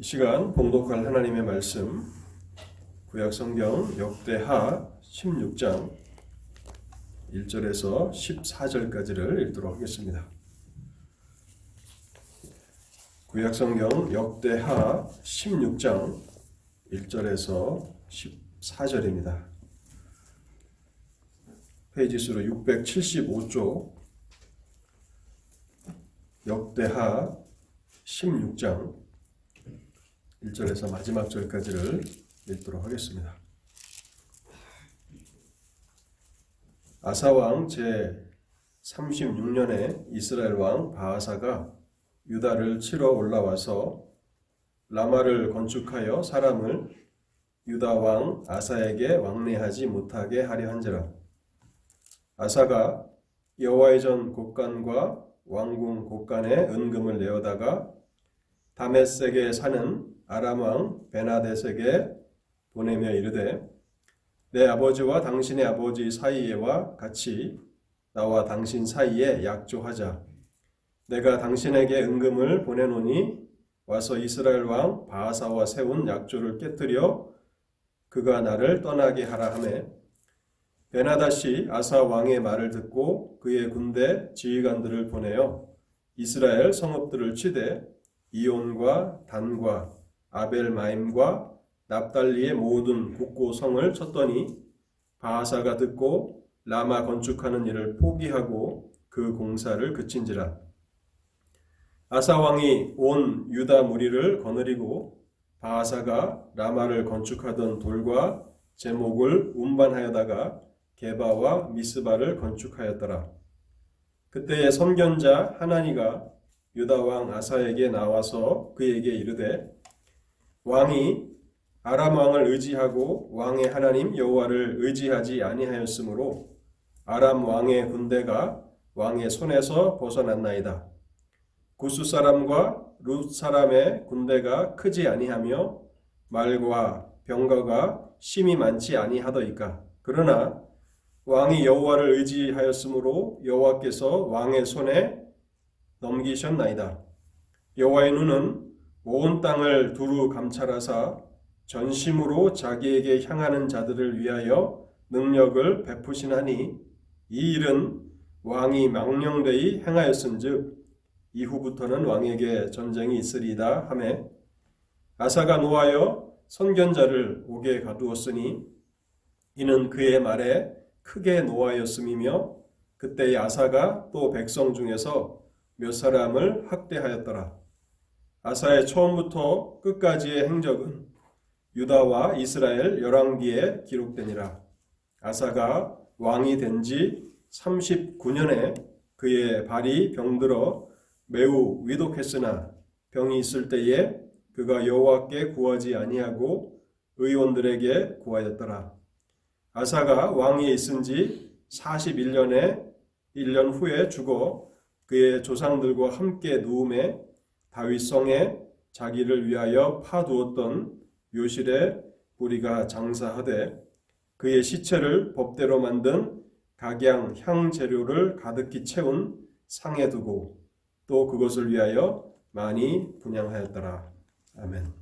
이 시간 봉독할 하나님의 말씀 구약성경 역대하 16장 1절에서 14절까지를 읽도록 하겠습니다. 구약성경 역대하 16장 1절에서 14절입니다. 페이지 수로 675쪽 역대하 16장 1절에서 마지막 절까지를 읽도록 하겠습니다. 아사왕 제 36년에 이스라엘 왕 바아사가 유다를 치러 올라와서 라마를 건축하여 사람을 유다 왕 아사에게 왕래하지 못하게 하려 한지라. 아사가 여호와의 전 곳간과 왕궁 곳간에 은금을 내어다가 다메섹에 사는 아람 왕 베나댓에게 보내며 이르되 내 아버지와 당신의 아버지 사이에와 같이 나와 당신 사이에 약조하자. 내가 당신에게 은금을 보내노니 와서 이스라엘 왕 바아사와 세운 약조를 깨뜨려 그가 나를 떠나게 하라 하매 베나닷이 아사 왕의 말을 듣고 그의 군대 지휘관들을 보내어 이스라엘 성읍들을 치되 이온과 단과 아벨마임과 납달리의 모든 국고 성을 쳤더니 바아사가 듣고 라마 건축하는 일을 포기하고 그 공사를 그친지라. 아사 왕이 온 유다 무리를 거느리고 바아사가 라마를 건축하던 돌과 제목을 운반하여다가 게바와 미스바를 건축하였더라. 그때의 선견자 하나니가 유다 왕 아사에게 나와서 그에게 이르되 왕이 아람 왕을 의지하고 왕의 하나님 여호와를 의지하지 아니하였으므로 아람 왕의 군대가 왕의 손에서 벗어났나이다. 구스 사람과 룻 사람의 군대가 크지 아니하며 말과 병거가 심히 많지 아니하더이까. 그러나 왕이 여호와를 의지하였으므로 여호와께서 왕의 손에 넘기셨나이다. 여호와의 눈은 온 땅을 두루 감찰하사 전심으로 자기에게 향하는 자들을 위하여 능력을 베푸시나니 이 일은 왕이 망령되이 행하였은즉 이후부터는 왕에게 전쟁이 있으리이다 하매 아사가 노하여 선견자를 옥에 가두었으니 이는 그의 말에 크게 노하였음이며 그때의 아사가 또 백성 중에서 몇 사람을 학대하였더라. 아사의 처음부터 끝까지의 행적은 유다와 이스라엘 열왕기에 기록되니라. 아사가 왕이 된 지 39년에 그의 발이 병들어 매우 위독했으나 병이 있을 때에 그가 여호와께 구하지 아니하고 의원들에게 구하였더라. 아사가 왕위에 있은 지 41년에 1년 후에 죽어 그의 조상들과 함께 누움에 다윗성에 자기를 위하여 파두었던 묘실에 우리가 장사하되 그의 시체를 법대로 만든 각양 향재료를 가득히 채운 상에 두고 또 그것을 위하여 많이 분향하였더라. 아멘.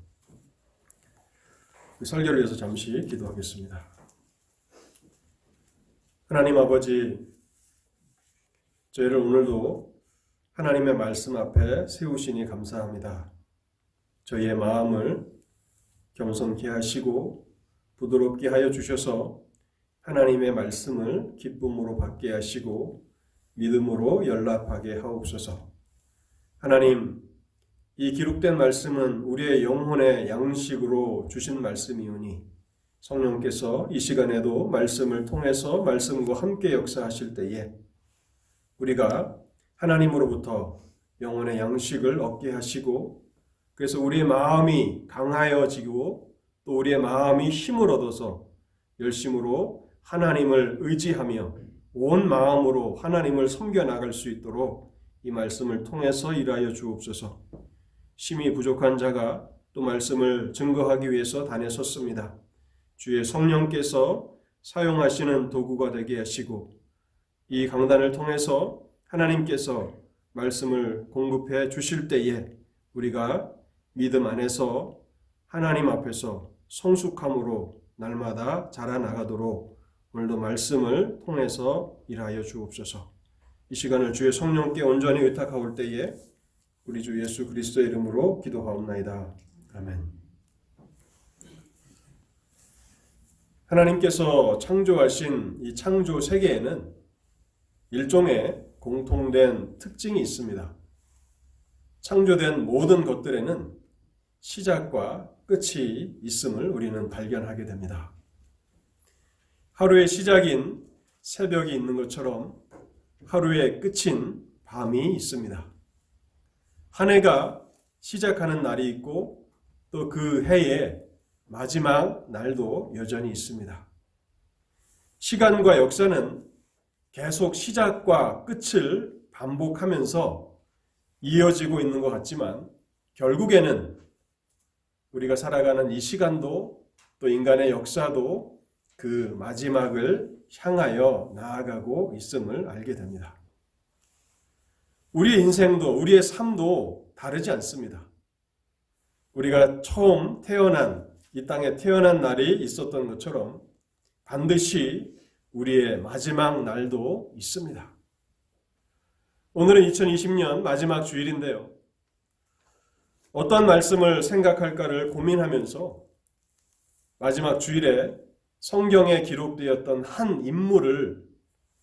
그 설교를 위해서 잠시 기도하겠습니다. 하나님 아버지, 저희를 오늘도 하나님의 말씀 앞에 세우시니 감사합니다. 저희의 마음을 겸손케 하시고 부드럽게 하여 주셔서 하나님의 말씀을 기쁨으로 받게 하시고 믿음으로 연락하게 하옵소서. 하나님, 이 기록된 말씀은 우리의 영혼의 양식으로 주신 말씀이오니 성령께서 이 시간에도 말씀을 통해서 말씀과 함께 역사하실 때에 우리가 하나님으로부터 영혼의 양식을 얻게 하시고 그래서 우리의 마음이 강하여지고 또 우리의 마음이 힘을 얻어서 열심으로 하나님을 의지하며 온 마음으로 하나님을 섬겨나갈 수 있도록 이 말씀을 통해서 일하여 주옵소서. 심히 부족한 자가 또 말씀을 증거하기 위해서 단에 섰습니다. 주의 성령께서 사용하시는 도구가 되게 하시고 이 강단을 통해서 하나님께서 말씀을 공급해 주실 때에 우리가 믿음 안에서 하나님 앞에서 성숙함으로 날마다 자라나가도록 오늘도 말씀을 통해서 일하여 주옵소서. 이 시간을 주의 성령께 온전히 의탁하올 때에 우리 주 예수 그리스도의 이름으로 기도하옵나이다. 아멘. 하나님께서 창조하신 이 창조 세계에는 일종의 공통된 특징이 있습니다. 창조된 모든 것들에는 시작과 끝이 있음을 우리는 발견하게 됩니다. 하루의 시작인 새벽이 있는 것처럼 하루의 끝인 밤이 있습니다. 한 해가 시작하는 날이 있고 또 그 해의 마지막 날도 여전히 있습니다. 시간과 역사는 계속 시작과 끝을 반복하면서 이어지고 있는 것 같지만 결국에는 우리가 살아가는 이 시간도 또 인간의 역사도 그 마지막을 향하여 나아가고 있음을 알게 됩니다. 우리의 인생도 우리의 삶도 다르지 않습니다. 우리가 처음 태어난 이 땅에 태어난 날이 있었던 것처럼 반드시 우리의 마지막 날도 있습니다. 오늘은 2020년 마지막 주일인데요. 어떤 말씀을 생각할까를 고민하면서 마지막 주일에 성경에 기록되었던 한 인물을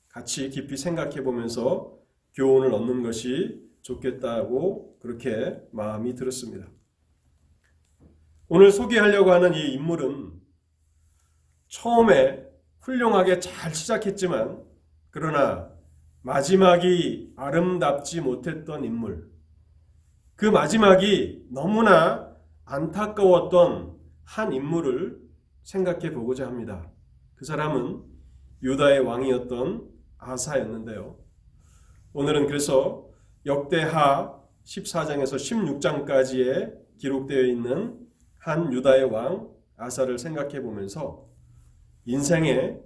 같이 깊이 생각해 보면서 교훈을 얻는 것이 좋겠다고 그렇게 마음이 들었습니다. 오늘 소개하려고 하는 이 인물은 처음에 훌륭하게 잘 시작했지만 그러나 마지막이 아름답지 못했던 인물, 그 마지막이 너무나 안타까웠던 한 인물을 생각해 보고자 합니다. 그 사람은 유다의 왕이었던 아사였는데요. 오늘은 그래서 역대하 14장에서 16장까지에 기록되어 있는 한 유다의 왕 아사를 생각해 보면서 인생의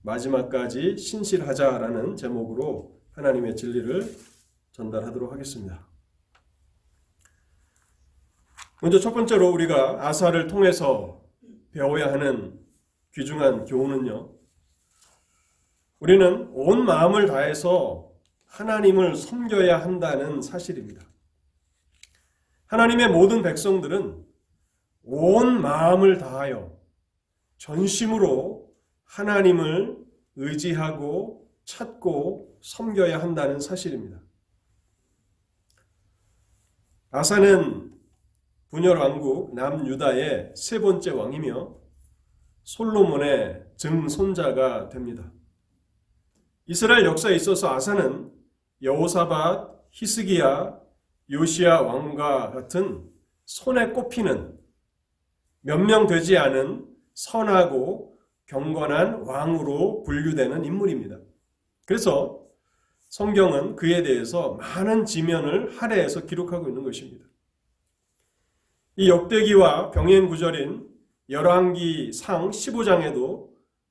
마지막까지 신실하자라는 제목으로 하나님의 진리를 전달하도록 하겠습니다. 먼저 첫 번째로 우리가 아사를 통해서 배워야 하는 귀중한 교훈은요, 우리는 온 마음을 다해서 하나님을 섬겨야 한다는 사실입니다. 하나님의 모든 백성들은 온 마음을 다하여 전심으로 하나님을 의지하고 찾고 섬겨야 한다는 사실입니다. 아사는 분열 왕국 남유다의 세 번째 왕이며 솔로몬의 증손자가 됩니다. 이스라엘 역사에 있어서 아사는 여호사밧, 히스기야, 요시야 왕과 같은 손에 꼽히는 몇 명 되지 않은 선하고 경건한 왕으로 분류되는 인물입니다. 그래서 성경은 그에 대해서 많은 지면을 할애해서 기록하고 있는 것입니다. 이 역대기와 병행구절인 열왕기상 15장에도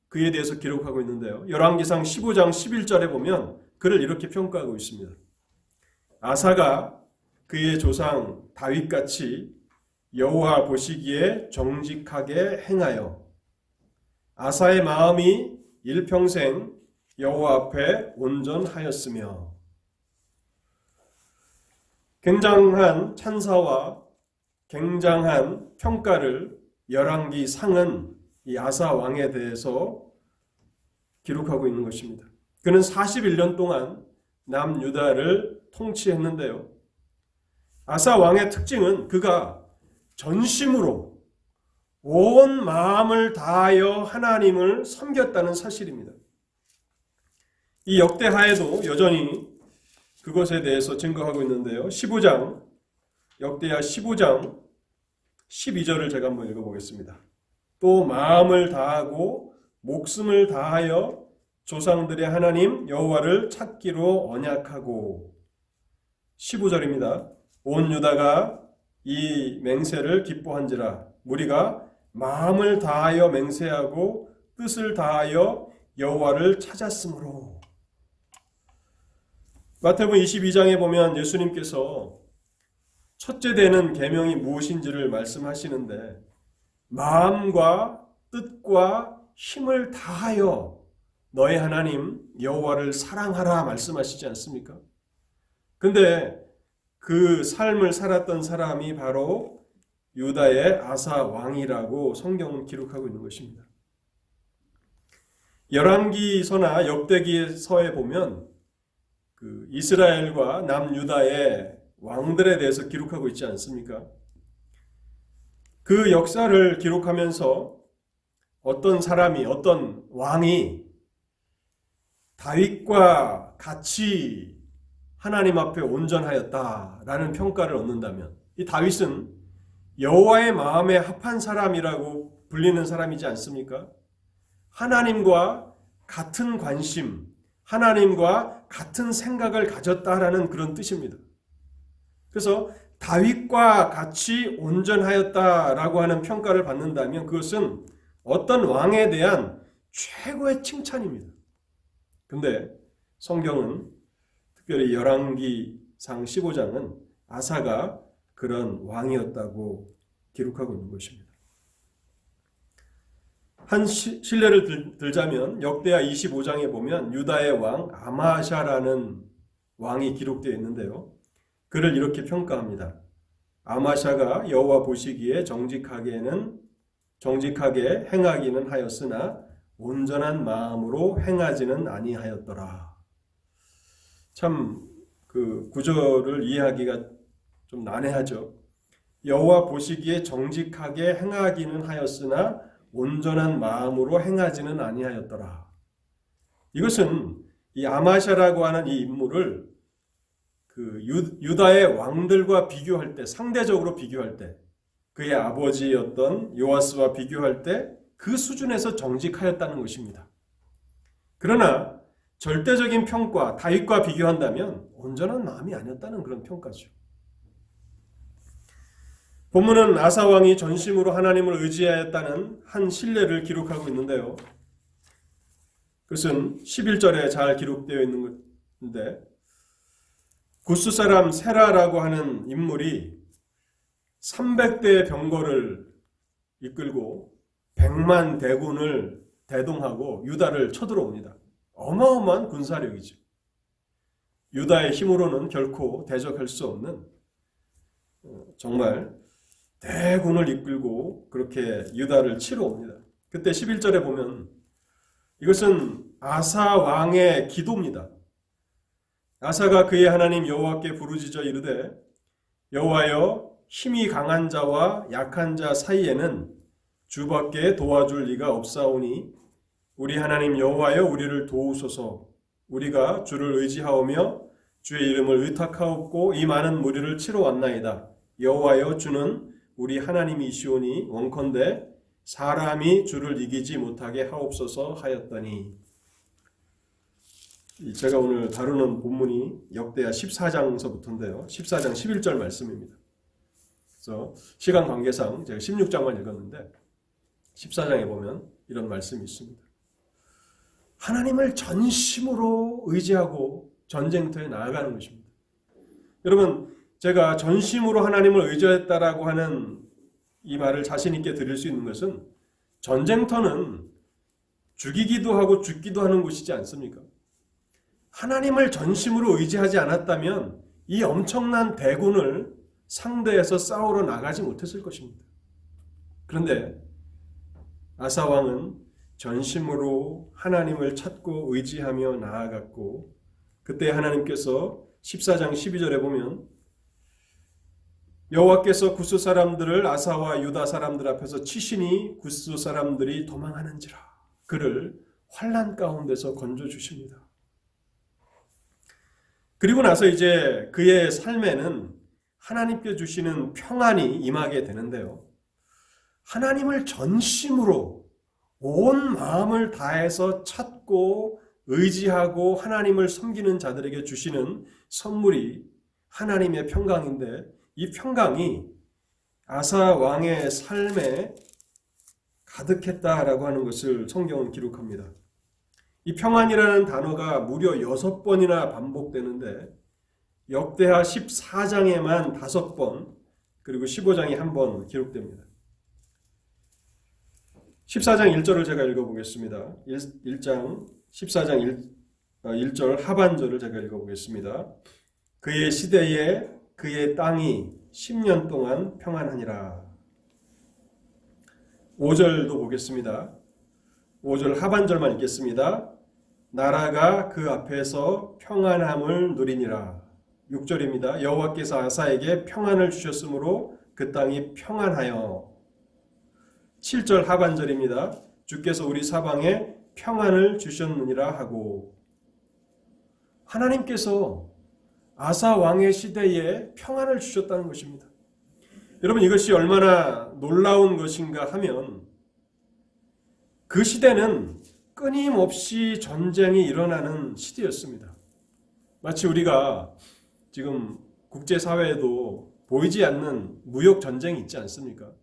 그에 대해서 기록하고 있는데요. 열왕기상 15장 11절에 보면 그를 이렇게 평가하고 있습니다. 아사가 그의 조상 다윗같이 여호와 보시기에 정직하게 행하여 아사의 마음이 일평생 여호와 앞에 온전하였으며. 굉장한 찬사와 굉장한 평가를 열왕기상은 이 아사 왕에 대해서 기록하고 있는 것입니다. 그는 41년 동안 남유다를 통치했는데요. 아사 왕의 특징은 그가 전심으로 온 마음을 다하여 하나님을 섬겼다는 사실입니다. 이 역대하에도 여전히 그것에 대해서 증거하고 있는데요. 역대하 15장 12절을 제가 한번 읽어보겠습니다. 또 마음을 다하고 목숨을 다하여 조상들의 하나님 여호와를 찾기로 언약하고. 15절입니다. 온 유다가 이 맹세를 기뻐한지라 무리가 마음을 다하여 맹세하고 뜻을 다하여 여호와를 찾았으므로. 마태복음 22장에 보면 예수님께서 첫째 되는 계명이 무엇인지를 말씀하시는데 마음과 뜻과 힘을 다하여 너의 하나님 여호와를 사랑하라 말씀하시지 않습니까? 근데 그 삶을 살았던 사람이 바로 유다의 아사 왕이라고 성경은 기록하고 있는 것입니다. 열왕기서나 역대기서에 보면 그 이스라엘과 남유다의 왕들에 대해서 기록하고 있지 않습니까? 그 역사를 기록하면서 어떤 사람이, 어떤 왕이 다윗과 같이 하나님 앞에 온전하였다라는 평가를 얻는다면 이 다윗은 여호와의 마음에 합한 사람이라고 불리는 사람이지 않습니까? 하나님과 같은 관심, 하나님과 같은 생각을 가졌다라는 그런 뜻입니다. 그래서 다윗과 같이 온전하였다라고 하는 평가를 받는다면 그것은 어떤 왕에 대한 최고의 칭찬입니다. 근데 성경은 특별히 열왕기상 15장은 아사가 그런 왕이었다고 기록하고 있는 것입니다. 한 실례를 들자면 역대하 25장에 보면 유다의 왕 아마샤라는 왕이 기록되어 있는데요. 그를 이렇게 평가합니다. 아마샤가 여호와 보시기에 정직하게 행하기는 하였으나 온전한 마음으로 행하지는 아니하였더라. 참 그 구절을 이해하기가 좀 난해하죠. 여호와 보시기에 정직하게 행하기는 하였으나 온전한 마음으로 행하지는 아니하였더라. 이것은 이 아마샤라고 하는 이 인물을 그 유다의 왕들과 비교할 때, 상대적으로 비교할 때, 그의 아버지였던 요아스와 비교할 때 그 수준에서 정직하였다는 것입니다. 그러나 절대적인 평가, 다윗과 비교한다면 온전한 마음이 아니었다는 그런 평가죠. 본문은 아사 왕이 전심으로 하나님을 의지하였다는 한 실례를 기록하고 있는데요. 그것은 11절에 잘 기록되어 있는 건데 구스 사람 세라라고 하는 인물이 300대의 병거를 이끌고 100만 대군을 대동하고 유다를 쳐들어옵니다. 어마어마한 군사력이죠. 유다의 힘으로는 결코 대적할 수 없는 정말 대군을 이끌고 그렇게 유다를 치러 옵니다. 그때 11절에 보면 이것은 아사 왕의 기도입니다. 아사가 그의 하나님 여호와께 부르짖어 이르되 여호와여 힘이 강한 자와 약한 자 사이에는 주밖에 도와줄 리가 없사오니 우리 하나님 여호와여 우리를 도우소서. 우리가 주를 의지하오며 주의 이름을 의탁하옵고 이 많은 무리를 치러 왔나이다. 여호와여 주는 우리 하나님이시오니 원컨대 사람이 주를 이기지 못하게 하옵소서 하였더니 제가 오늘 다루는 본문이 역대하 14장서부터인데요. 14장 11절 말씀입니다. 그래서 시간 관계상 제가 16장만 읽었는데 14장에 보면 이런 말씀이 있습니다. 하나님을 전심으로 의지하고 전쟁터에 나아가는 것입니다. 여러분, 제가 전심으로 하나님을 의지했다라고 하는 이 말을 자신 있게 드릴 수 있는 것은 전쟁터는 죽이기도 하고 죽기도 하는 곳이지 않습니까? 하나님을 전심으로 의지하지 않았다면 이 엄청난 대군을 상대해서 싸우러 나가지 못했을 것입니다. 그런데 아사 왕은 전심으로 하나님을 찾고 의지하며 나아갔고 그때 하나님께서 14장 12절에 보면 여호와께서 구스 사람들을 아사와 유다 사람들 앞에서 치시니 구스 사람들이 도망하는지라 그를 환난 가운데서 건져 주십니다. 그리고 나서 이제 그의 삶에는 하나님께 주시는 평안이 임하게 되는데요. 하나님을 전심으로 온 마음을 다해서 찾고 의지하고 하나님을 섬기는 자들에게 주시는 선물이 하나님의 평강인데 이 평강이 아사 왕의 삶에 가득했다라고 하는 것을 성경은 기록합니다. 이 평안이라는 단어가 무려 6번이나 반복되는데 역대하 14장에만 5번, 그리고 15장에 1번 기록됩니다. 14장 1절을 제가 읽어보겠습니다. 1장 14장 1절 하반절을 제가 읽어보겠습니다. 그의 시대에 그의 땅이 10년 동안 평안하니라. 5절도 보겠습니다. 5절 하반절만 읽겠습니다. 나라가 그 앞에서 평안함을 누리니라. 6절입니다. 여호와께서 아사에게 평안을 주셨으므로 그 땅이 평안하여. 7절 하반절입니다. 주께서 우리 사방에 평안을 주셨느니라 하고. 하나님께서 아사 왕의 시대에 평안을 주셨다는 것입니다. 여러분, 이것이 얼마나 놀라운 것인가 하면 그 시대는 끊임없이 전쟁이 일어나는 시대였습니다. 마치 우리가 지금 국제사회에도 보이지 않는 무역 전쟁이 있지 않습니까?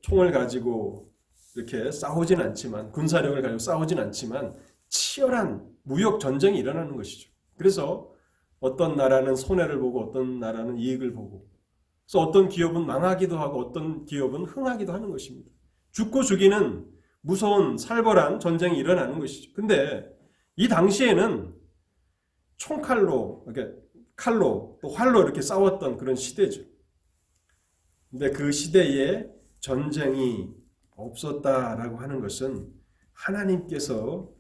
총을 가지고 이렇게 싸우진 않지만, 군사력을 가지고 싸우진 않지만 치열한 무역 전쟁이 일어나는 것이죠. 그래서 어떤 나라는 손해를 보고 어떤 나라는 이익을 보고, 그래서 어떤 기업은 망하기도 하고 어떤 기업은 흥하기도 하는 것입니다. 죽고 죽이는 무서운 살벌한 전쟁이 일어나는 것이죠. 근데 이 당시에는 총칼로, 이렇게 칼로 또 활로 이렇게 싸웠던 그런 시대죠. 근데 그 시대에 전쟁이 없었다라고 하는 것은 하나님께서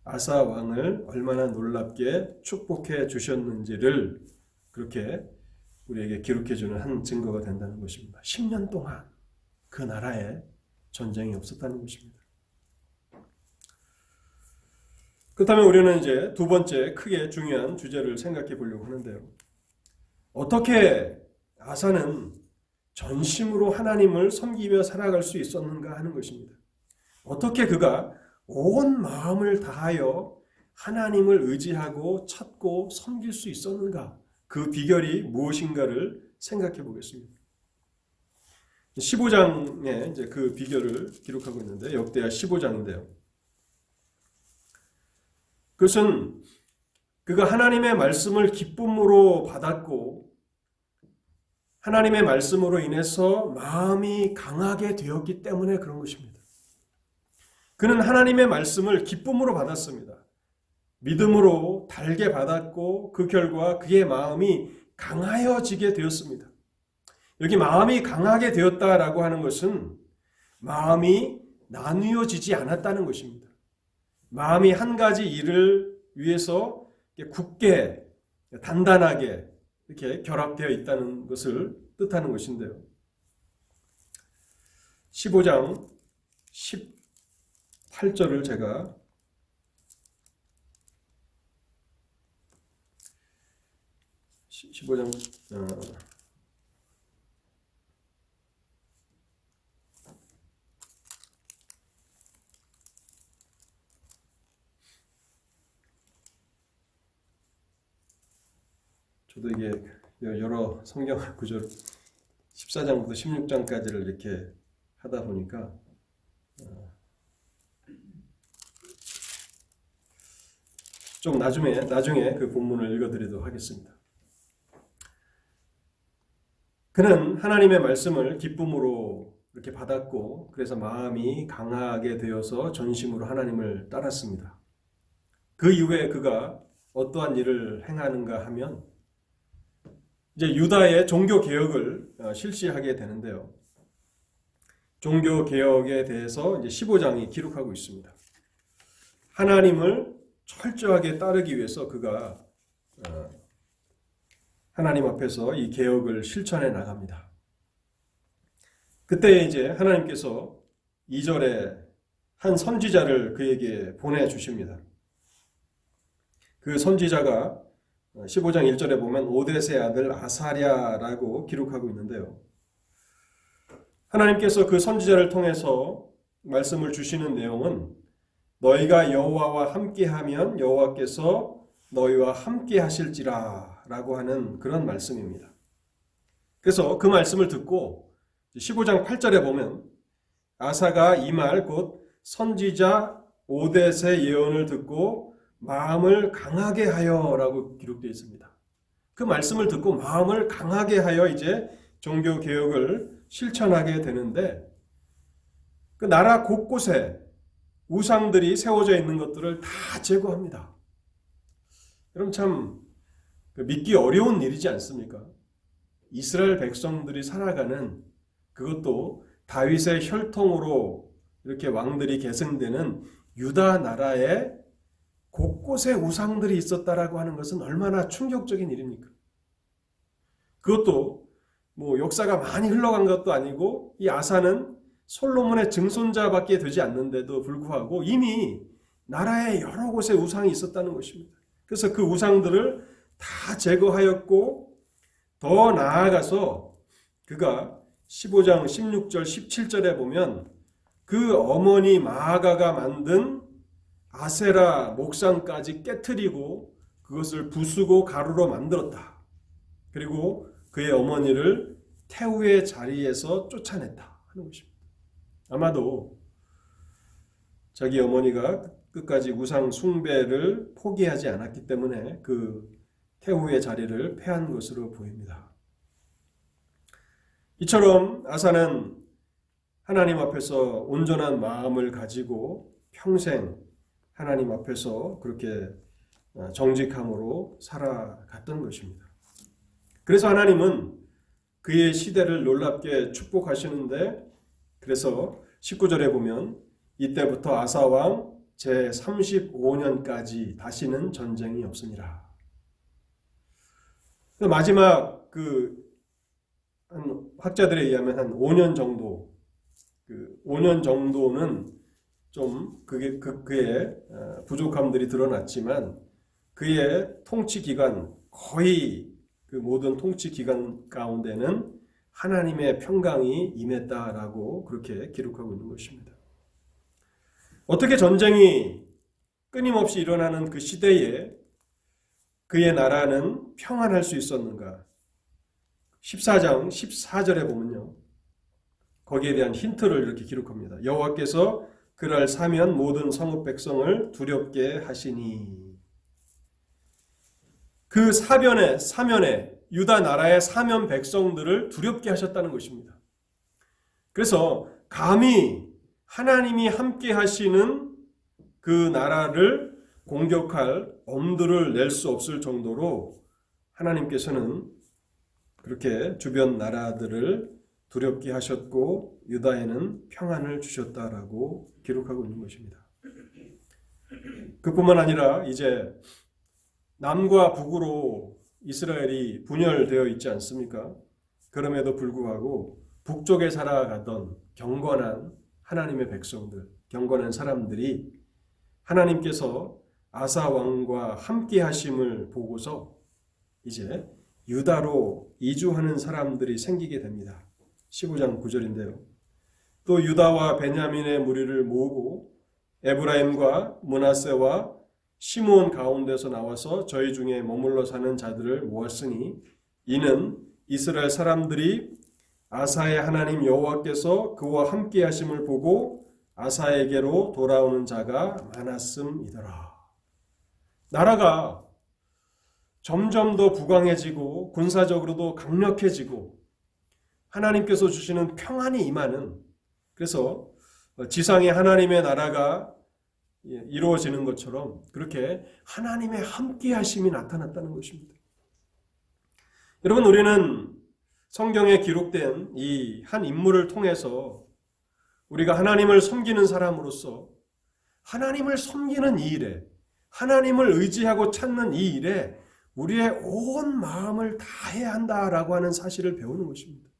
아사 왕을 얼마나 놀랍게 축복해 주셨는지를 그렇게 우리에게 기록해 주는 한 증거가 된다는 것입니다. 10년 동안 그 나라에 전쟁이 없었다는 것입니다. 그렇다면 우리는 이제 두 번째 크게 중요한 주제를 생각해 보려고 하는데요. 어떻게 아사는 전심으로 하나님을 섬기며 살아갈 수 있었는가 하는 것입니다. 어떻게 그가 온 마음을 다하여 하나님을 의지하고 찾고 섬길 수 있었는가? 그 비결이 무엇인가를 생각해 보겠습니다. 15장에 이제 그 비결을 기록하고 있는데, 역대하 15장인데요. 그것은 그가 하나님의 말씀을 기쁨으로 받았고 하나님의 말씀으로 인해서 마음이 강하게 되었기 때문에 그런 것입니다. 그는 하나님의 말씀을 기쁨으로 받았습니다. 믿음으로 달게 받았고 그 결과 그의 마음이 강하여지게 되었습니다. 여기 마음이 강하게 되었다라고 하는 것은 마음이 나누어지지 않았다는 것입니다. 마음이 한 가지 일을 위해서 굳게 단단하게 이렇게 결합되어 있다는 것을 뜻하는 것인데요. 15장 18절을 제가 저도 이게 여러 성경 구절 14장부터 16장까지를 이렇게 하다 보니까 좀 나중에 그 본문을 읽어드리도록 하겠습니다. 그는 하나님의 말씀을 기쁨으로 이렇게 받았고 그래서 마음이 강하게 되어서 전심으로 하나님을 따랐습니다. 그 이후에 그가 어떠한 일을 행하는가 하면 이제 유다의 종교 개혁을 실시하게 되는데요. 종교 개혁에 대해서 이제 15장이 기록하고 있습니다. 하나님을 철저하게 따르기 위해서 그가 하나님 앞에서 이 개혁을 실천해 나갑니다. 그때 이제 하나님께서 2절에 한 선지자를 그에게 보내주십니다. 그 선지자가 15장 1절에 보면 오뎃의 아들 아사랴라고 기록하고 있는데요. 하나님께서 그 선지자를 통해서 말씀을 주시는 내용은 너희가 여호와와 함께하면 여호와께서 너희와 함께 하실지라 라고 하는 그런 말씀입니다. 그래서 그 말씀을 듣고 15장 8절에 보면 아사가 이 말 곧 선지자 오뎃의 예언을 듣고 마음을 강하게 하여 라고 기록되어 있습니다. 그 말씀을 듣고 마음을 강하게 하여 이제 종교 개혁을 실천하게 되는데, 그 나라 곳곳에 우상들이 세워져 있는 것들을 다 제거합니다. 여러분 참 믿기 어려운 일이지 않습니까? 이스라엘 백성들이 살아가는, 그것도 다윗의 혈통으로 이렇게 왕들이 계승되는 유다 나라에 곳곳에 우상들이 있었다라고 하는 것은 얼마나 충격적인 일입니까? 그것도 뭐 역사가 많이 흘러간 것도 아니고, 이 아사는 솔로몬의 증손자밖에 되지 않는데도 불구하고 이미 나라에 여러 곳에 우상이 있었다는 것입니다. 그래서 그 우상들을 다 제거하였고, 더 나아가서 그가 15장 16절 17절에 보면 그 어머니 마아가가 만든 아세라 목상까지 깨트리고 그것을 부수고 가루로 만들었다. 그리고 그의 어머니를 태우의 자리에서 쫓아냈다 하는 것입니다. 아마도 자기 어머니가 끝까지 우상 숭배를 포기하지 않았기 때문에 그 태후의 자리를 패한 것으로 보입니다. 이처럼 아사는 하나님 앞에서 온전한 마음을 가지고 평생 하나님 앞에서 그렇게 정직함으로 살아갔던 것입니다. 그래서 하나님은 그의 시대를 놀랍게 축복하시는데, 그래서 19절에 보면 이때부터 아사 왕 제35년까지 다시는 전쟁이 없으니라. 마지막 한 학자들에 의하면 한 5년 정도, 5년 정도는 좀 그의 부족함들이 드러났지만 그의 통치 기간, 거의 그 모든 통치 기간 가운데는 하나님의 평강이 임했다라고 그렇게 기록하고 있는 것입니다. 어떻게 전쟁이 끊임없이 일어나는 그 시대에 그의 나라는 평안할 수 있었는가? 14장 14절에 보면요, 거기에 대한 힌트를 이렇게 기록합니다. 여호와께서 그날 사면 모든 성읍 백성을 두렵게 하시니. 그 사면에 유다 나라의 사면 백성들을 두렵게 하셨다는 것입니다. 그래서 감히 하나님이 함께 하시는 그 나라를 공격할 엄두를 낼 수 없을 정도로 하나님께서는 그렇게 주변 나라들을 두렵게 하셨고 유다에는 평안을 주셨다라고 기록하고 있는 것입니다. 그뿐만 아니라 이제 남과 북으로 이스라엘이 분열되어 있지 않습니까? 그럼에도 불구하고 북쪽에 살아가던 경건한 하나님의 백성들, 경건한 사람들이 하나님께서 아사 왕과 함께 하심을 보고서 이제 유다로 이주하는 사람들이 생기게 됩니다. 15장 9절인데요. 또 유다와 베냐민의 무리를 모으고 에브라임과 므낫세와 시므온 가운데서 나와서 저희 중에 머물러 사는 자들을 모았으니 이는 이스라엘 사람들이 아사의 하나님 여호와께서 그와 함께 하심을 보고 아사에게로 돌아오는 자가 많았음이더라. 나라가 점점 더 부강해지고 군사적으로도 강력해지고 하나님께서 주시는 평안이 임하는, 그래서 지상에 하나님의 나라가 이루어지는 것처럼 그렇게 하나님의 함께 하심이 나타났다는 것입니다. 여러분, 우리는 성경에 기록된 이 한 인물을 통해서 우리가 하나님을 섬기는 사람으로서 하나님을 섬기는 이 일에, 하나님을 의지하고 찾는 이 일에 우리의 온 마음을 다해야 한다라고 하는 사실을 배우는 것입니다.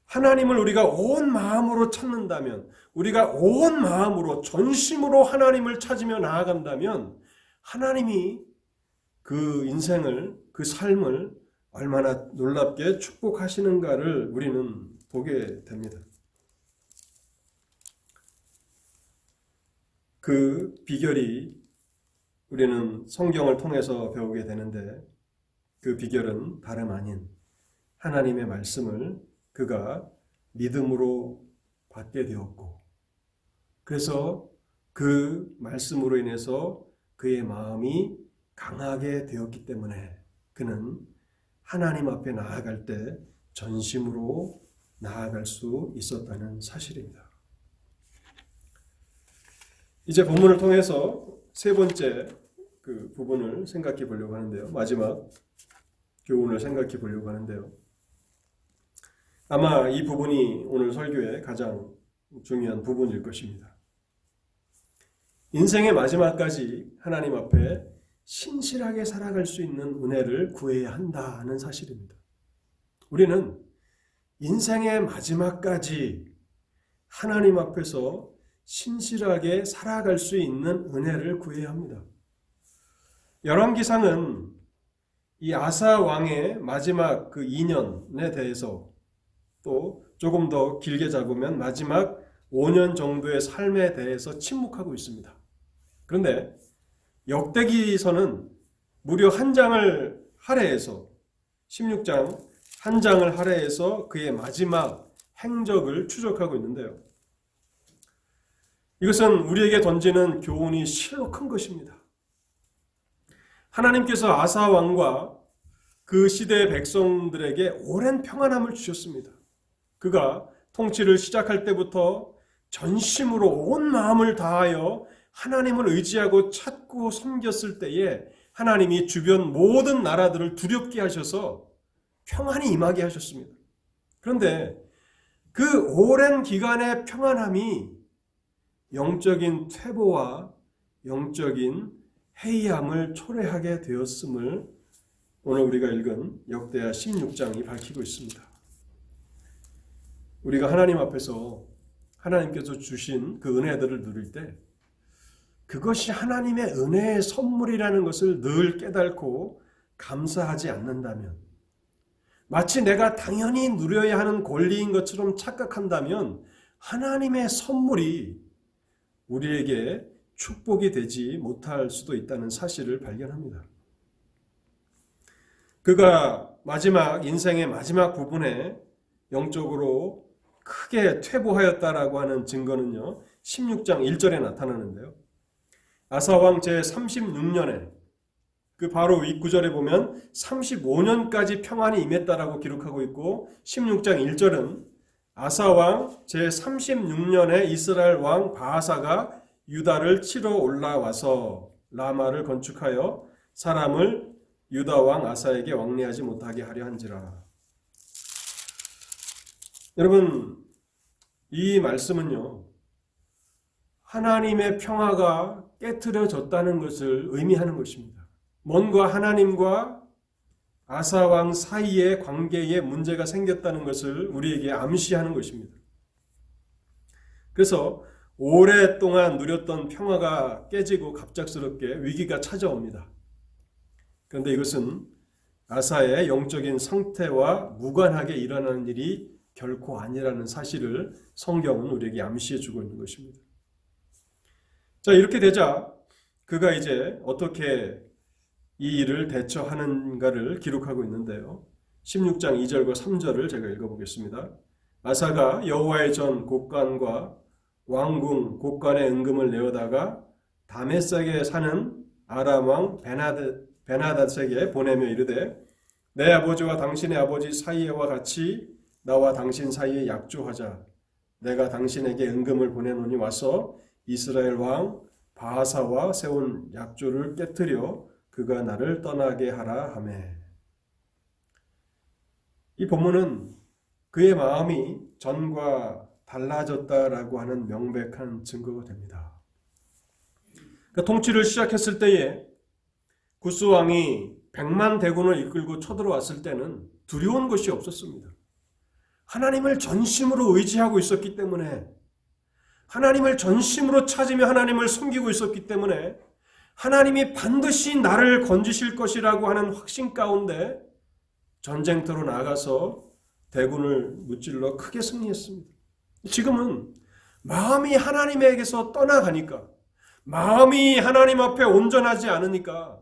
하나님을 우리가 온 마음으로 찾는다면, 우리가 온 마음으로 전심으로 하나님을 찾으며 나아간다면 하나님이 그 인생을, 그 삶을 얼마나 놀랍게 축복하시는가를 우리는 보게 됩니다. 그 비결이 우리는 성경을 통해서 배우게 되는데, 그 비결은 다름 아닌 하나님의 말씀을 그가 믿음으로 받게 되었고, 그래서 그 말씀으로 인해서 그의 마음이 강하게 되었기 때문에 그는 하나님 앞에 나아갈 때 전심으로 나아갈 수 있었다는 사실입니다. 이제 본문을 통해서 세 번째 그 부분을 생각해 보려고 하는데요. 마지막 교훈을 생각해 보려고 하는데요. 아마 이 부분이 오늘 설교의 가장 중요한 부분일 것입니다. 인생의 마지막까지 하나님 앞에 신실하게 살아갈 수 있는 은혜를 구해야 한다는 사실입니다. 우리는 인생의 마지막까지 하나님 앞에서 신실하게 살아갈 수 있는 은혜를 구해야 합니다. 열왕기상은 이 아사 왕의 마지막 그 2년에 대해서 또 조금 더 길게 잡으면 마지막 5년 정도의 삶에 대해서 침묵하고 있습니다. 그런데 역대기서는 무려 한 장을 할애해서 16장 한 장을 할애해서 그의 마지막 행적을 추적하고 있는데요. 이것은 우리에게 던지는 교훈이 실로 큰 것입니다. 하나님께서 아사 왕과 그 시대의 백성들에게 오랜 평안함을 주셨습니다. 그가 통치를 시작할 때부터 전심으로 온 마음을 다하여 하나님을 의지하고 찾고 섬겼을 때에 하나님이 주변 모든 나라들을 두렵게 하셔서 평안이 임하게 하셨습니다. 그런데 그 오랜 기간의 평안함이 영적인 퇴보와 영적인 해이함을 초래하게 되었음을 오늘 우리가 읽은 역대하 16장이 밝히고 있습니다. 우리가 하나님 앞에서 하나님께서 주신 그 은혜들을 누릴 때 그것이 하나님의 은혜의 선물이라는 것을 늘 깨닫고 감사하지 않는다면, 마치 내가 당연히 누려야 하는 권리인 것처럼 착각한다면 하나님의 선물이 우리에게 축복이 되지 못할 수도 있다는 사실을 발견합니다. 그가 마지막 인생의 마지막 부분에 영적으로 크게 퇴보하였다라고 하는 증거는요, 16장 1절에 나타나는데요. 아사왕 제36년에 그 바로 윗구절에 보면 35년까지 평안이 임했다라고 기록하고 있고, 16장 1절은 아사왕 제36년에 이스라엘 왕 바하사가 유다를 치러 올라와서 라마를 건축하여 사람을 유다 왕 아사에게 왕래하지 못하게 하려 한지라. 여러분, 이 말씀은요, 하나님의 평화가 깨트려졌다는 것을 의미하는 것입니다. 뭔가 하나님과 아사 왕 사이의 관계에 문제가 생겼다는 것을 우리에게 암시하는 것입니다. 그래서 오랫동안 누렸던 평화가 깨지고 갑작스럽게 위기가 찾아옵니다. 그런데 이것은 아사의 영적인 상태와 무관하게 일어나는 일이 결코 아니라는 사실을 성경은 우리에게 암시해 주고 있는 것입니다. 자, 이렇게 되자 그가 이제 어떻게 이 일을 대처하는가를 기록하고 있는데요. 16장 2절과 3절을 제가 읽어보겠습니다. 아사가 여호와의 전 곡관과 왕궁 곡관의 은금을 내어다가 다메섹에 사는 아람 왕 베나닷에게 보내며 이르되, 내 아버지와 당신의 아버지 사이와 같이 나와 당신 사이에 약조하자. 내가 당신에게 은금을 보내노니 와서 이스라엘 왕 바하사와 세운 약조를 깨뜨려 그가 나를 떠나게 하라 하매. 이 본문은 그의 마음이 전과 달라졌다라고 하는 명백한 증거가 됩니다. 그러니까 통치를 시작했을 때에 구스 왕이 100만 대군을 이끌고 쳐들어왔을 때는 두려운 것이 없었습니다. 하나님을 전심으로 의지하고 있었기 때문에, 하나님을 전심으로 찾으며 하나님을 섬기고 있었기 때문에 하나님이 반드시 나를 건지실 것이라고 하는 확신 가운데 전쟁터로 나가서 대군을 무찔러 크게 승리했습니다. 지금은 마음이 하나님에게서 떠나가니까, 마음이 하나님 앞에 온전하지 않으니까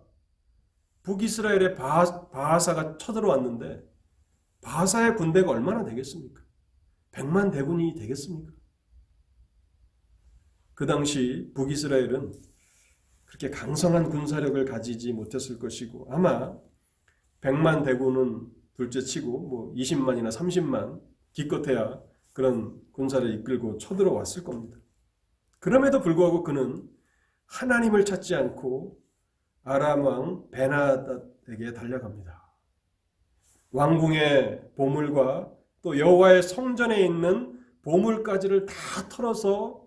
북이스라엘의 바하사가 쳐들어왔는데 바하사의 군대가 얼마나 되겠습니까? 100만 대군이 되겠습니까? 그 당시 북이스라엘은 그렇게 강성한 군사력을 가지지 못했을 것이고, 아마 100만 대군은 둘째치고 뭐 20만이나 30만 기껏해야 그런 군사를 이끌고 쳐들어왔을 겁니다. 그럼에도 불구하고 그는 하나님을 찾지 않고 아람 왕 베나닷에게 달려갑니다. 왕궁의 보물과 또 여호와의 성전에 있는 보물까지를 다 털어서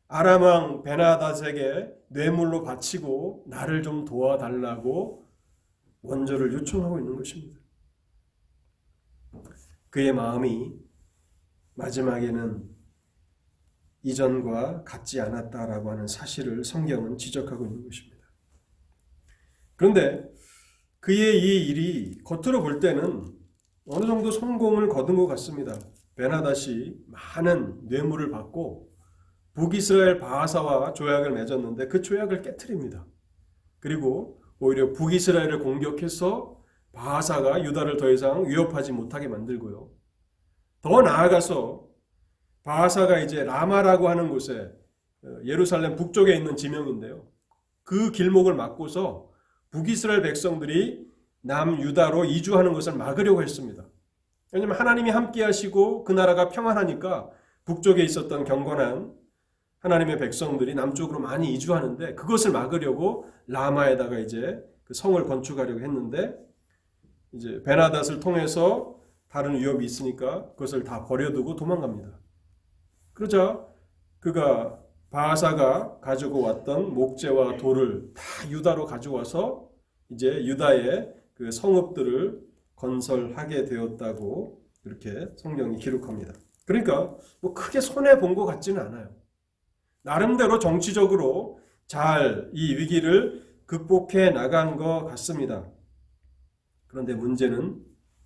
아람 왕 베나닷에게 뇌물로 바치고 나를 좀 도와달라고 원조를 요청하고 있는 것입니다. 그의 마음이 마지막에는 이전과 같지 않았다라고 하는 사실을 성경은 지적하고 있는 것입니다. 그런데 그의 이 일이 겉으로 볼 때는 어느 정도 성공을 거둔 것 같습니다. 베나닷이 많은 뇌물을 받고 북이스라엘 바하사와 조약을 맺었는데 그 조약을 깨트립니다. 그리고 오히려 북이스라엘을 공격해서 바하사가 유다를 더 이상 위협하지 못하게 만들고요. 더 나아가서 바하사가 이제 라마라고 하는 곳에 예루살렘 북쪽에 있는 지명인데요. 그 길목을 막고서 북이스라엘 백성들이 남유다로 이주하는 것을 막으려고 했습니다. 왜냐하면 하나님이 함께 하시고 그 나라가 평안하니까 북쪽에 있었던 경건한 하나님의 백성들이 남쪽으로 많이 이주하는데 그것을 막으려고 라마에다가 이제 그 성을 건축하려고 했는데 이제 베나닷을 통해서 다른 위협이 있으니까 그것을 다 버려두고 도망갑니다. 그러자 그가 바하사가 가지고 왔던 목재와 돌을 다 유다로 가져와서 이제 유다의 그 성읍들을 건설하게 되었다고 이렇게 성경이 기록합니다. 그러니까 뭐 크게 손해 본 것 같지는 않아요. 나름대로 정치적으로 잘 이 위기를 극복해 나간 것 같습니다. 그런데 문제는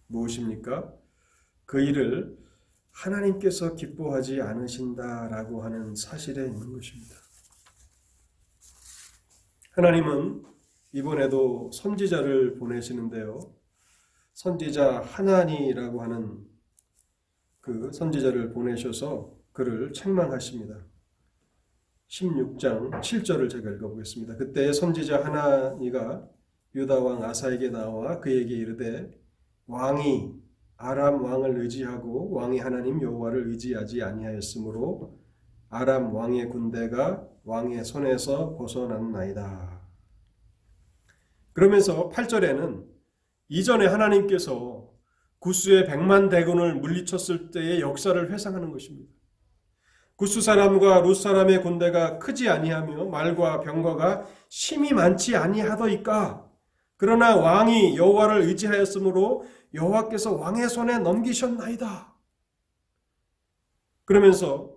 무엇입니까? 그 일을 하나님께서 기뻐하지 않으신다라고 하는 사실에 있는 것입니다. 하나님은 이번에도 선지자를 보내시는데요. 선지자 하나니라고 하는 그 선지자를 보내셔서 그를 책망하십니다. 16장 7절을 제가 읽어보겠습니다. 그때 선지자 하나니가 유다 왕 아사에게 나와 그에게 이르되 왕이 아람 왕을 의지하고 왕이 하나님 여호와를 의지하지 아니하였으므로 아람 왕의 군대가 왕의 손에서 벗어났나이다. 그러면서 8절에는 이전에 하나님께서 구스의 100만 대군을 물리쳤을 때의 역사를 회상하는 것입니다. 구스 사람과 룻 사람의 군대가 크지 아니하며 말과 병거가 심히 많지 아니하더이까. 그러나 왕이 여호와를 의지하였으므로 여호와께서 왕의 손에 넘기셨나이다. 그러면서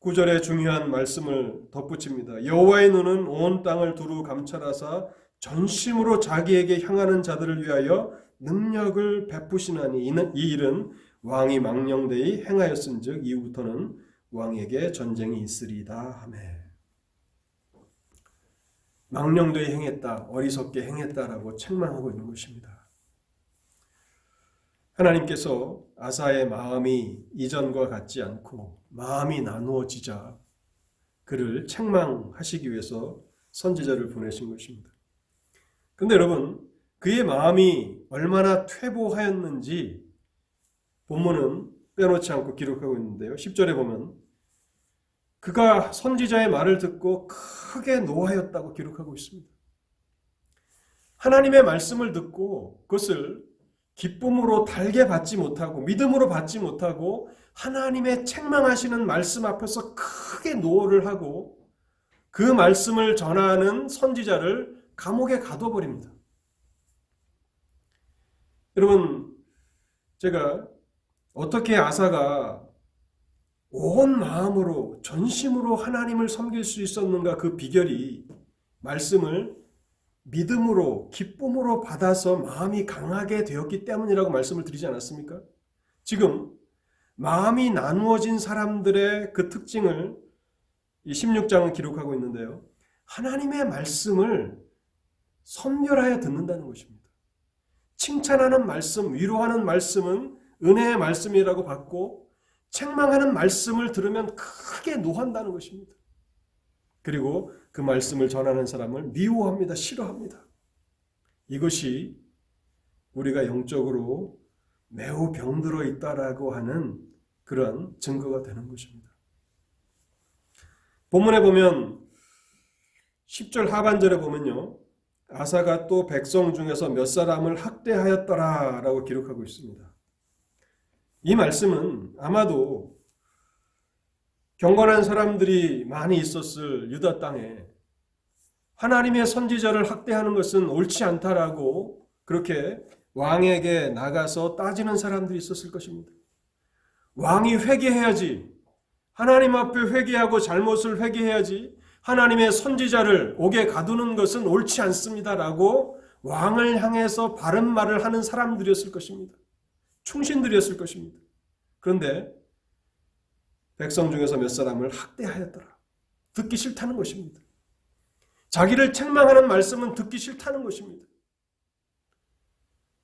9절에 중요한 말씀을 덧붙입니다. 여호와의 눈은 온 땅을 두루 감찰하사 전심으로 자기에게 향하는 자들을 위하여 능력을 베푸시나니 이 일은 왕이 망령되이 행하였은즉 이후부터는 왕에게 전쟁이 있으리이다 하매. 망령되이 행했다, 어리석게 행했다라고 책망하고 있는 것입니다. 하나님께서 아사의 마음이 이전과 같지 않고 마음이 나누어지자 그를 책망하시기 위해서 선지자를 보내신 것입니다. 그런데 여러분, 그의 마음이 얼마나 퇴보하였는지 본문은 빼놓지 않고 기록하고 있는데요. 10절에 보면 그가 선지자의 말을 듣고 크게 노하였다고 기록하고 있습니다. 하나님의 말씀을 듣고 그것을 기쁨으로 달게 받지 못하고 믿음으로 받지 못하고 하나님의 책망하시는 말씀 앞에서 크게 노를 하고 그 말씀을 전하는 선지자를 감옥에 가둬버립니다. 여러분, 제가 어떻게 아사가 온 마음으로 전심으로 하나님을 섬길 수 있었는가, 그 비결이 말씀을 믿음으로 기쁨으로 받아서 마음이 강하게 되었기 때문이라고 말씀을 드리지 않았습니까? 지금 마음이 나누어진 사람들의 그 특징을 이 16장은 기록하고 있는데요. 하나님의 말씀을 선별하여 듣는다는 것입니다. 칭찬하는 말씀, 위로하는 말씀은 은혜의 말씀이라고 받고 책망하는 말씀을 들으면 크게 노한다는 것입니다. 그리고 그 말씀을 전하는 사람을 미워합니다. 싫어합니다. 이것이 우리가 영적으로 매우 병들어 있다라고 하는 그런 증거가 되는 것입니다. 본문에 보면 10절 하반절에 보면요. 아사가 또 백성 중에서 몇 사람을 학대하였더라라고 기록하고 있습니다. 이 말씀은 아마도 경건한 사람들이 많이 있었을 유다 땅에 하나님의 선지자를 학대하는 것은 옳지 않다라고 그렇게 왕에게 나가서 따지는 사람들이 있었을 것입니다. 왕이 회개해야지, 하나님 앞에 회개하고 잘못을 회개해야지 하나님의 선지자를 옥에 가두는 것은 옳지 않습니다라고 왕을 향해서 바른 말을 하는 사람들이었을 것입니다. 충신들이었을 것입니다. 그런데 백성 중에서 몇 사람을 학대하였더라. 듣기 싫다는 것입니다. 자기를 책망하는 말씀은 듣기 싫다는 것입니다.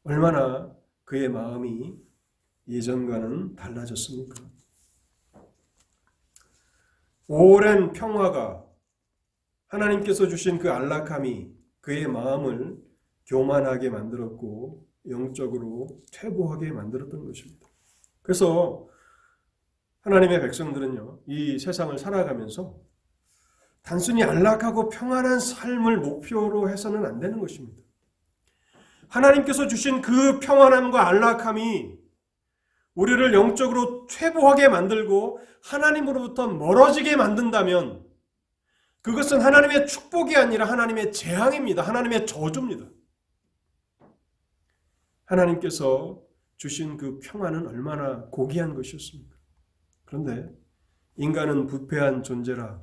얼마나 그의 마음이 예전과는 달라졌습니까? 오랜 평화가 하나님께서 주신 그 안락함이 그의 마음을 교만하게 만들었고 영적으로 퇴보하게 만들었던 것입니다. 그래서 하나님의 백성들은요, 이 세상을 살아가면서 단순히 안락하고 평안한 삶을 목표로 해서는 안 되는 것입니다. 하나님께서 주신 그 평안함과 안락함이 우리를 영적으로 퇴보하게 만들고 하나님으로부터 멀어지게 만든다면 그것은 하나님의 축복이 아니라 하나님의 재앙입니다. 하나님의 저주입니다. 하나님께서 주신 그 평안은 얼마나 고귀한 것이었습니까? 그런데 인간은 부패한 존재라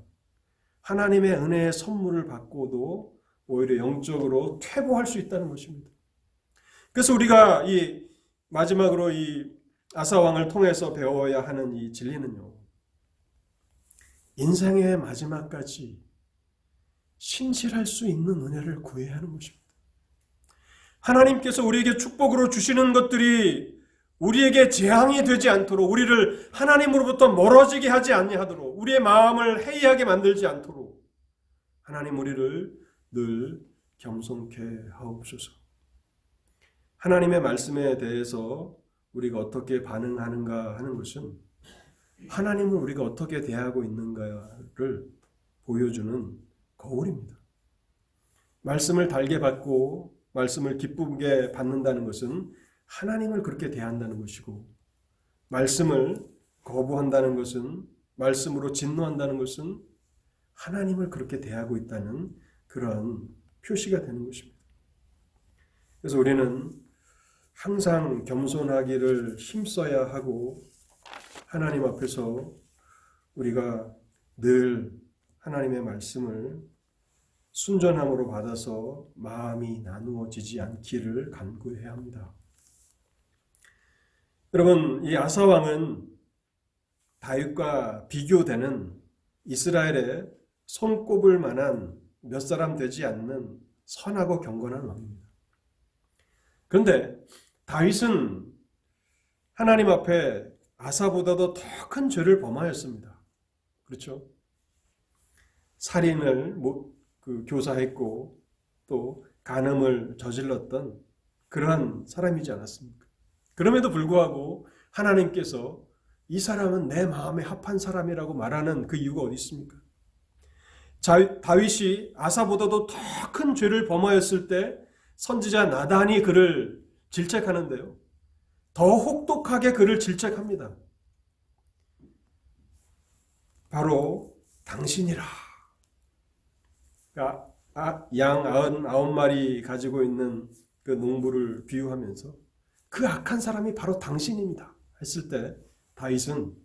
하나님의 은혜의 선물을 받고도 오히려 영적으로 퇴보할 수 있다는 것입니다. 그래서 우리가 이 마지막으로 이 아사왕을 통해서 배워야 하는 이 진리는요, 인생의 마지막까지 신실할 수 있는 은혜를 구해야 하는 것입니다. 하나님께서 우리에게 축복으로 주시는 것들이 우리에게 재앙이 되지 않도록, 우리를 하나님으로부터 멀어지게 하지 아니하도록, 우리의 마음을 해이하게 만들지 않도록 하나님 우리를 늘 겸손케 하옵소서. 하나님의 말씀에 대해서 우리가 어떻게 반응하는가 하는 것은 하나님은 우리가 어떻게 대하고 있는가를 보여주는 거울입니다. 말씀을 달게 받고 말씀을 기쁘게 받는다는 것은 하나님을 그렇게 대한다는 것이고, 말씀을 거부한다는 것은, 말씀으로 진노한다는 것은 하나님을 그렇게 대하고 있다는 그런 표시가 되는 것입니다. 그래서 우리는 항상 겸손하기를 힘써야 하고, 하나님 앞에서 우리가 늘 하나님의 말씀을 순전함으로 받아서 마음이 나누어지지 않기를 간구해야 합니다. 여러분, 이 아사왕은 다윗과 비교되는 이스라엘의 손꼽을 만한 몇 사람 되지 않는 선하고 경건한 왕입니다. 그런데 다윗은 하나님 앞에 아사보다도 더 큰 죄를 범하였습니다. 그렇죠? 살인을 교사했고 또 간음을 저질렀던 그러한 사람이지 않았습니까? 그럼에도 불구하고 하나님께서 이 사람은 내 마음에 합한 사람이라고 말하는 그 이유가 어디 있습니까? 다윗이 아사보다도 더 큰 죄를 범하였을 때 선지자 나단이 그를 질책하는데요, 더 혹독하게 그를 질책합니다. 바로 당신이라. 그러니까 양 99마리 가지고 있는 그 농부를 비유하면서 그 악한 사람이 바로 당신입니다 했을 때 다윗은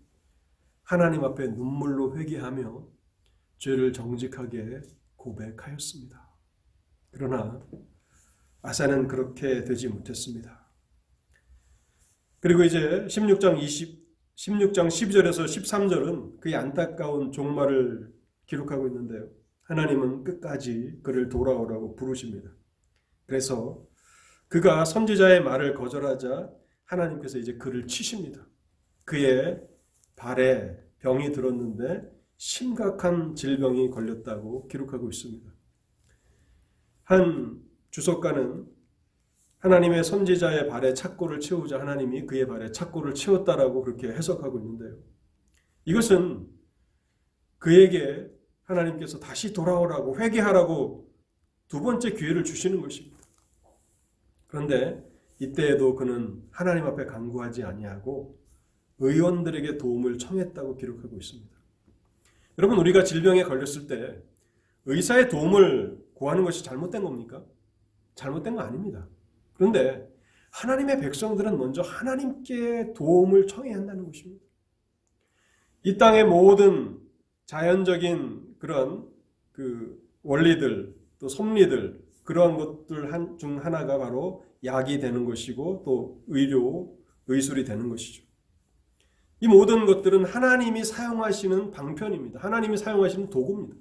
하나님 앞에 눈물로 회개하며 죄를 정직하게 고백하였습니다. 그러나 아사는 그렇게 되지 못했습니다. 그리고 이제 16장 12절에서 13절은 그의 안타까운 종말을 기록하고 있는데요, 하나님은 끝까지 그를 돌아오라고 부르십니다. 그래서 그가 선지자의 말을 거절하자 하나님께서 이제 그를 치십니다. 그의 발에 병이 들었는데 심각한 질병이 걸렸다고 기록하고 있습니다. 한 주석가는 하나님의 선지자의 발에 착고를 채우자 하나님이 그의 발에 착고를 채웠다라고 그렇게 해석하고 있는데요. 이것은 그에게 하나님께서 다시 돌아오라고 회개하라고 두 번째 기회를 주시는 것입니다. 그런데 이때에도 그는 하나님 앞에 간구하지 아니하고 의원들에게 도움을 청했다고 기록하고 있습니다. 여러분, 우리가 질병에 걸렸을 때 의사의 도움을 구하는 것이 잘못된 겁니까? 잘못된 거 아닙니다. 그런데 하나님의 백성들은 먼저 하나님께 도움을 청해야 한다는 것입니다. 이 땅의 모든 자연적인 그런 원리들, 또 섭리들, 그러한 것들 중 하나가 바로 약이 되는 것이고 또 의술이 되는 것이죠. 이 모든 것들은 하나님이 사용하시는 방편입니다. 하나님이 사용하시는 도구입니다.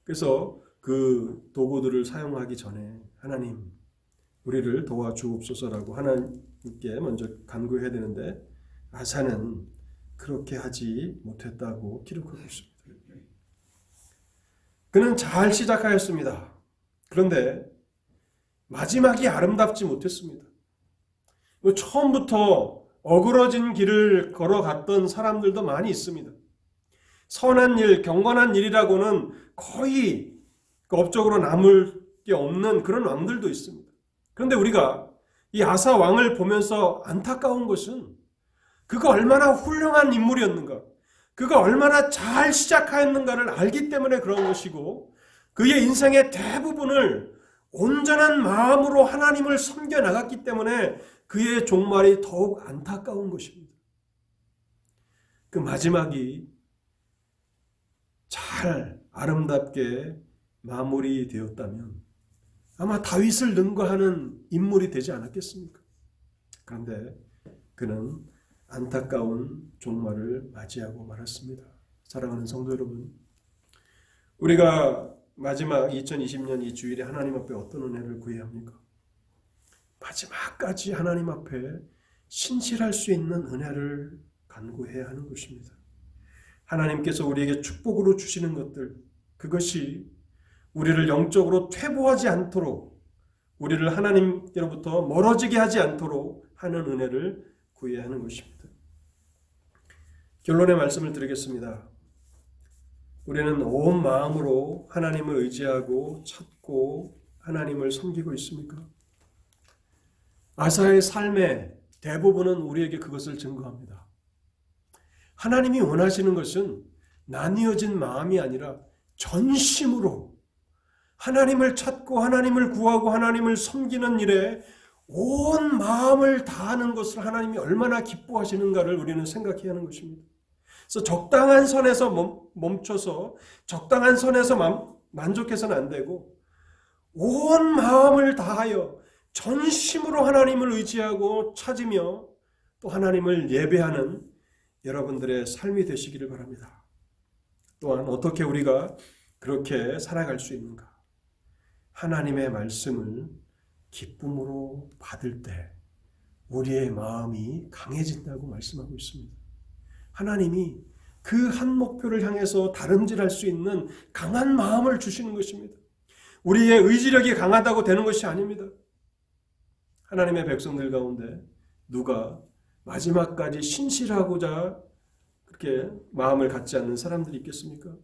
그래서 그 도구들을 사용하기 전에 하나님, 우리를 도와주옵소서라고 하나님께 먼저 간구해야 되는데 아사는 그렇게 하지 못했다고 기록하고 있습니다. 그는 잘 시작하였습니다. 그런데 마지막이 아름답지 못했습니다. 처음부터 어그러진 길을 걸어갔던 사람들도 많이 있습니다. 선한 일, 경건한 일이라고는 거의 업적으로 남을 게 없는 그런 왕들도 있습니다. 그런데 우리가 이 아사 왕을 보면서 안타까운 것은 그가 얼마나 훌륭한 인물이었는가, 그가 얼마나 잘 시작하였는가를 알기 때문에 그런 것이고, 그의 인생의 대부분을 온전한 마음으로 하나님을 섬겨 나갔기 때문에 그의 종말이 더욱 안타까운 것입니다. 그 마지막이 잘 아름답게 마무리되었다면 아마 다윗을 능가하는 인물이 되지 않았겠습니까? 그런데 그는 안타까운 종말을 맞이하고 말았습니다. 사랑하는 성도 여러분, 우리가 마지막 2020년 이 주일에 하나님 앞에 어떤 은혜를 구해야 합니까? 마지막까지 하나님 앞에 신실할 수 있는 은혜를 간구해야 하는 것입니다. 하나님께서 우리에게 축복으로 주시는 것들, 그것이 우리를 영적으로 퇴보하지 않도록, 우리를 하나님께로부터 멀어지게 하지 않도록 하는 은혜를 구해야 하는 것입니다. 결론의 말씀을 드리겠습니다. 우리는 온 마음으로 하나님을 의지하고 찾고 하나님을 섬기고 있습니까? 아사의 삶의 대부분은 우리에게 그것을 증거합니다. 하나님이 원하시는 것은 나뉘어진 마음이 아니라 전심으로 하나님을 찾고 하나님을 구하고 하나님을 섬기는 일에 온 마음을 다하는 것을 하나님이 얼마나 기뻐하시는가를 우리는 생각해야 하는 것입니다. 그래서 적당한 선에서 멈춰서 적당한 선에서 만족해서는 안 되고 온 마음을 다하여 전심으로 하나님을 의지하고 찾으며 또 하나님을 예배하는 여러분들의 삶이 되시기를 바랍니다. 또한 어떻게 우리가 그렇게 살아갈 수 있는가? 하나님의 말씀을 기쁨으로 받을 때 우리의 마음이 강해진다고 말씀하고 있습니다. 하나님이 그 한 목표를 향해서 다름질할 수 있는 강한 마음을 주시는 것입니다. 우리의 의지력이 강하다고 되는 것이 아닙니다. 하나님의 백성들 가운데 누가 마지막까지 신실하고자 그렇게 마음을 갖지 않는 사람들이 있겠습니까?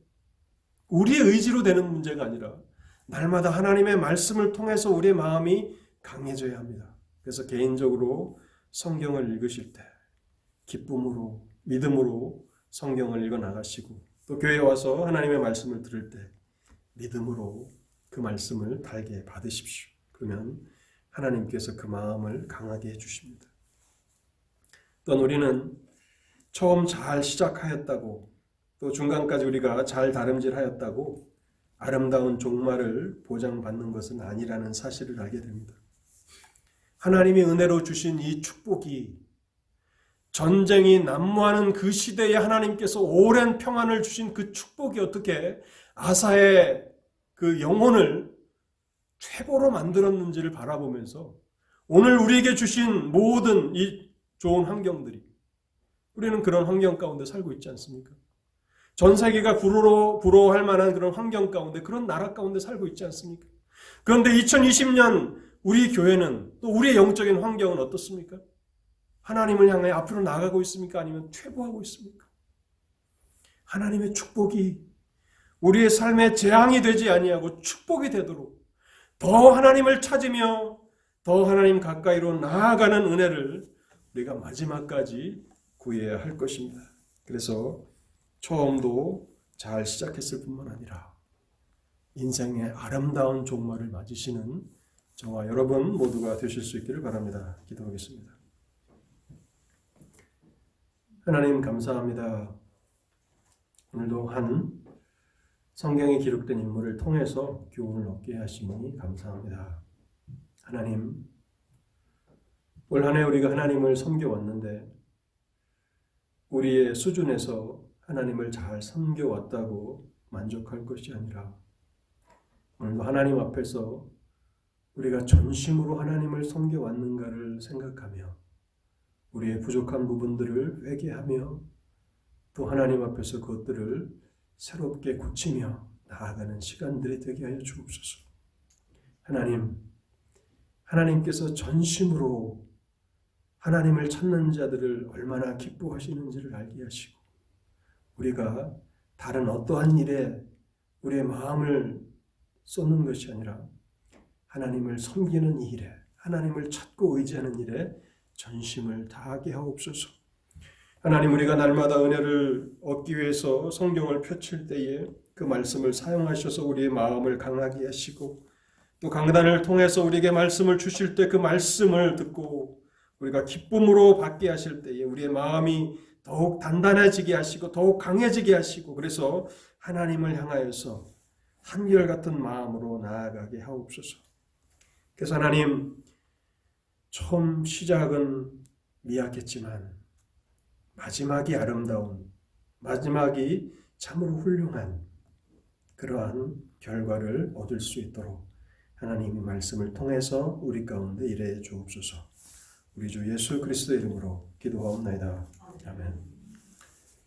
우리의 의지로 되는 문제가 아니라 날마다 하나님의 말씀을 통해서 우리의 마음이 강해져야 합니다. 그래서 개인적으로 성경을 읽으실 때 기쁨으로, 믿음으로 성경을 읽어 나가시고 또 교회에 와서 하나님의 말씀을 들을 때 믿음으로 그 말씀을 달게 받으십시오. 그러면 하나님께서 그 마음을 강하게 해주십니다. 또한 우리는 처음 잘 시작하였다고 또 중간까지 우리가 잘 다름질하였다고 아름다운 종말을 보장받는 것은 아니라는 사실을 알게 됩니다. 하나님이 은혜로 주신 이 축복이 전쟁이 난무하는 그 시대에 하나님께서 오랜 평안을 주신 그 축복이 어떻게 아사의 그 영혼을 최고로 만들었는지를 바라보면서 오늘 우리에게 주신 모든 이 좋은 환경들이 우리는 그런 환경 가운데 살고 있지 않습니까? 전 세계가 부러워할 만한 그런 환경 가운데 그런 나라 가운데 살고 있지 않습니까? 그런데 2020년 우리 교회는 또 우리의 영적인 환경은 어떻습니까? 하나님을 향해 앞으로 나아가고 있습니까? 아니면 퇴보하고 있습니까? 하나님의 축복이 우리의 삶에 재앙이 되지 아니하고 축복이 되도록 더 하나님을 찾으며 더 하나님 가까이로 나아가는 은혜를 우리가 마지막까지 구해야 할 것입니다. 그래서 처음도 잘 시작했을 뿐만 아니라 인생의 아름다운 종말을 맞으시는 저와 여러분 모두가 되실 수 있기를 바랍니다. 기도하겠습니다. 하나님 감사합니다. 오늘도 한 성경에 기록된 인물을 통해서 교훈을 얻게 하시니 감사합니다. 하나님, 올 한 해 우리가 하나님을 섬겨왔는데 우리의 수준에서 하나님을 잘 섬겨왔다고 만족할 것이 아니라 오늘도 하나님 앞에서 우리가 전심으로 하나님을 섬겨왔는가를 생각하며 우리의 부족한 부분들을 회개하며 또 하나님 앞에서 그것들을 새롭게 고치며 나아가는 시간들이 되게 하여 주옵소서. 하나님께서 전심으로 하나님을 찾는 자들을 얼마나 기뻐하시는지를 알게 하시고 우리가 다른 어떠한 일에 우리의 마음을 쏟는 것이 아니라 하나님을 섬기는 이 일에 하나님을 찾고 의지하는 일에 전심을 다하게 하옵소서. 하나님, 우리가 날마다 은혜를 얻기 위해서 성경을 펼칠 때에 그 말씀을 사용하셔서 우리의 마음을 강하게 하시고 또 강단을 통해서 우리에게 말씀을 주실 때 그 말씀을 듣고 우리가 기쁨으로 받게 하실 때에 우리의 마음이 더욱 단단해지게 하시고 더욱 강해지게 하시고 그래서 하나님을 향하여서 한결같은 마음으로 나아가게 하옵소서. 그래서 하나님, 처음 시작은 미약했지만 마지막이 아름다운, 마지막이 참으로 훌륭한 그러한 결과를 얻을 수 있도록 하나님의 말씀을 통해서 우리 가운데 일해 주옵소서. 우리 주 예수 그리스도의 이름으로 기도하옵나이다. 아멘.